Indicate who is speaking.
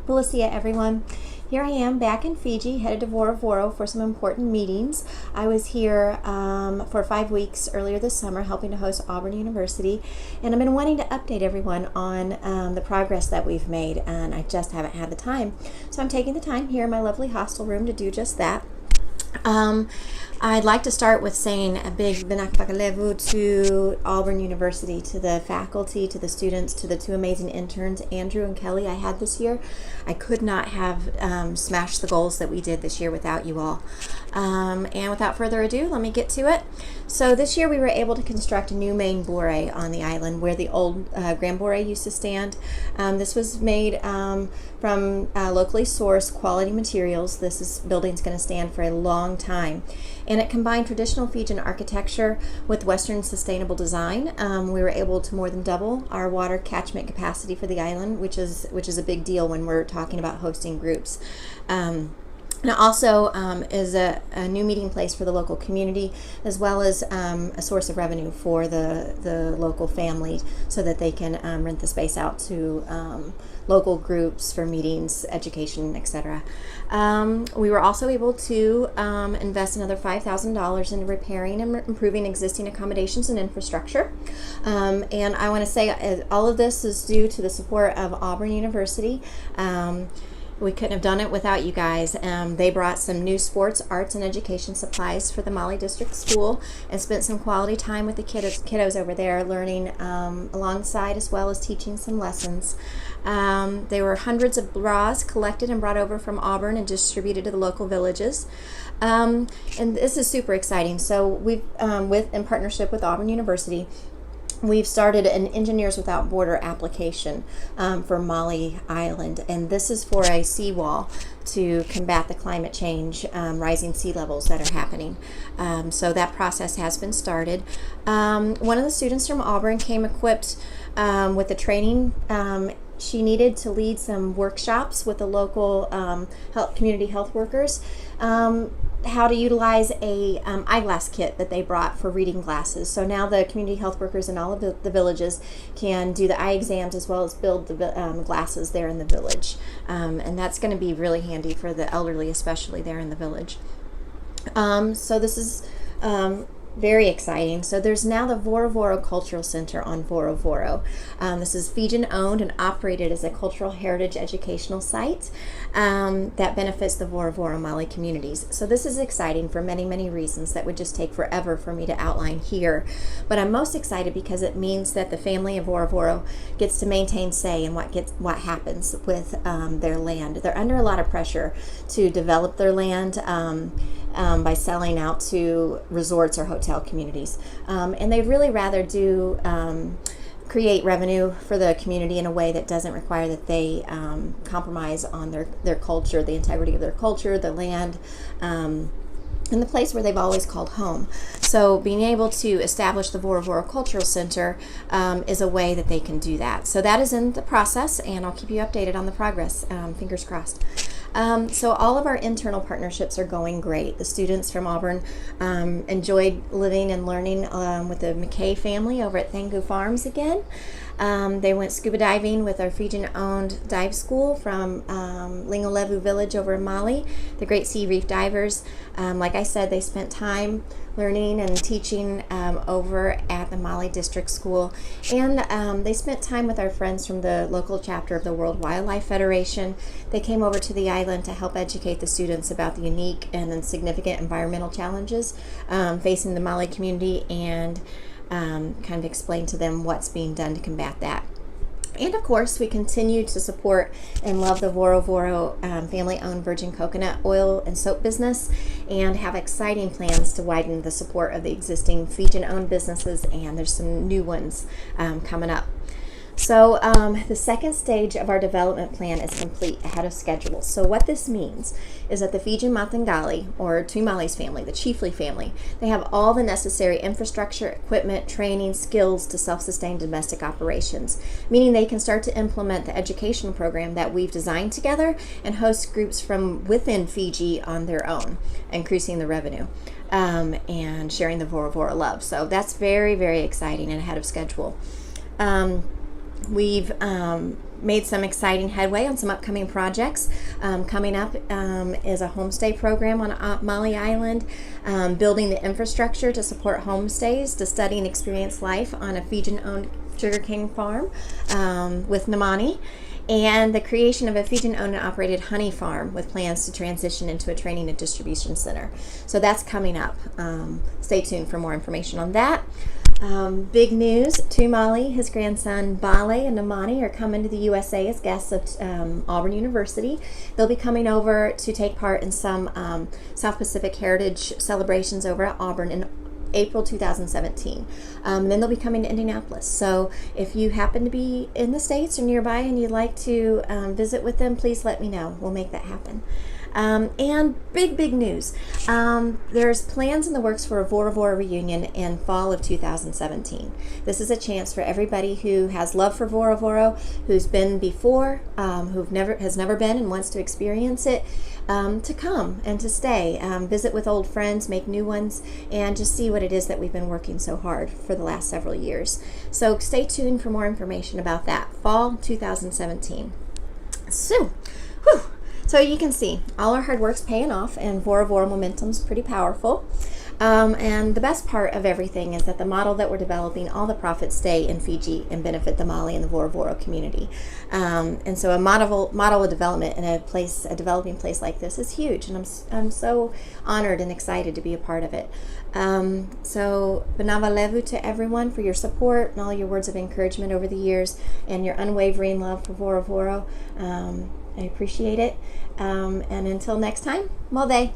Speaker 1: Buenasia, everyone. Here I am back in Fiji, headed to Vorovoro for some important meetings. I was here for 5 weeks earlier this summer helping to host Auburn University, and I've been wanting to update everyone on the progress that we've made, and I just haven't had the time. So I'm taking the time here in my lovely hostel room to do just that. I'd like to start with saying a big binakbakalevu to Auburn University, to the faculty, to the students, to the two amazing interns, Andrew and Kelly, I had this year. I could not have smashed the goals that we did this year without you all. And without further ado, let me get to it. So this year we were able to construct a new main bore on the island where the old Grand Bore used to stand. This was made from locally sourced quality materials. This building's going to stand for a long time. And it combined traditional Fijian architecture with Western sustainable design. We were able to more than double our water catchment capacity for the island, which is a big deal when we're talking about hosting groups. And it also is a new meeting place for the local community, as well as a source of revenue for the local family so that they can rent the space out to local groups for meetings, education, etc. We were also able to invest another $5,000 in repairing and improving existing accommodations and infrastructure. And I want to say all of this is due to the support of Auburn University. We couldn't have done it without you guys. They brought some new sports, arts, and education supplies for the Mali District School and spent some quality time with the kiddos over there, learning alongside as well as teaching some lessons. There were hundreds of bras collected and brought over from Auburn and distributed to the local villages. And this is super exciting. So we've, in partnership with Auburn University, we've started an Engineers Without Border application for Mali Island, and this is for a seawall to combat the climate change, rising sea levels that are happening. So that process has been started. One of the students from Auburn came equipped with the training she needed to lead some workshops with the local community health workers. How to utilize a eyeglass kit that they brought for reading glasses. So now the community health workers in all of the villages can do the eye exams as well as build the glasses there in the village. And that's going to be really handy for the elderly, especially there in the village. So this is very exciting. So there's now the Vorovoro Cultural Center on Vorovoro. This is Fijian owned and operated as a cultural heritage educational site that benefits the Vorovoro Mali communities. So this is exciting for many, many reasons that would just take forever for me to outline here. But I'm most excited because it means that the family of Vorovoro gets to maintain say in what happens with their land. They're under a lot of pressure to develop their land by selling out to resorts or hotel communities. And they'd really rather create revenue for the community in a way that doesn't require that they compromise on their culture, the integrity of their culture, the land, and the place where they've always called home. So being able to establish the Vorovoro Cultural Center is a way that they can do that. So that is in the process, and I'll keep you updated on the progress, fingers crossed. So all of our internal partnerships are going great. The students from Auburn enjoyed living and learning with the McKay family over at Thangu Farms again. They went scuba diving with our Fijian-owned dive school from Lingolevu village over in Mali, the Great Sea Reef Divers. Like I said, they spent time learning and teaching over at the Mali District School. And they spent time with our friends from the local chapter of the World Wildlife Federation. They came over to the island to help educate the students about the unique and significant environmental challenges facing the Mali community and kind of explain to them what's being done to combat that. And of course, we continue to support and love the Vorovoro family-owned virgin coconut oil and soap business, and have exciting plans to widen the support of the existing Fijian-owned businesses, and there's some new ones coming up. So the second stage of our development plan is complete ahead of schedule. So what this means is that the Fijian Matangali, or Tuimali's family, the Chiefly family, they have all the necessary infrastructure, equipment, training, skills to self-sustain domestic operations, meaning they can start to implement the educational program that we've designed together and host groups from within Fiji on their own, increasing the revenue and sharing the Vorovoro love. So that's very, very exciting and ahead of schedule. We've made some exciting headway on some upcoming projects. Coming up is a homestay program on Vorovoro Island, building the infrastructure to support homestays to study and experience life on a Fijian-owned sugarcane farm with Namani, and the creation of a Fijian-owned and operated honey farm with plans to transition into a training and distribution center. So that's coming up. Stay tuned for more information on that. Big news, Tumali, his grandson Bale, and Namani are coming to the USA as guests of Auburn University. They'll be coming over to take part in some South Pacific Heritage celebrations over at Auburn in April 2017. Then they'll be coming to Indianapolis. So if you happen to be in the States or nearby and you'd like to visit with them, please let me know. We'll make that happen. And big news. There's plans in the works for a Vorovoro reunion in fall of 2017. This is a chance for everybody who has love for Vorovoro, who's been before, has never been and wants to experience it, to come and to stay, visit with old friends, make new ones, and just see what it is that we've been working so hard for the last several years. So stay tuned for more information about that. Fall 2017. So you can see all our hard work's paying off, and Vorovoro momentum's pretty powerful. And the best part of everything is that the model that we're developing, all the profits stay in Fiji and benefit the Mali and the Vorovoro community. And so a model of development in a developing place like this is huge, and I'm so honored and excited to be a part of it. So Benava Levu to everyone for your support and all your words of encouragement over the years and your unwavering love for Vorovoro. I appreciate it. And until next time, Mode.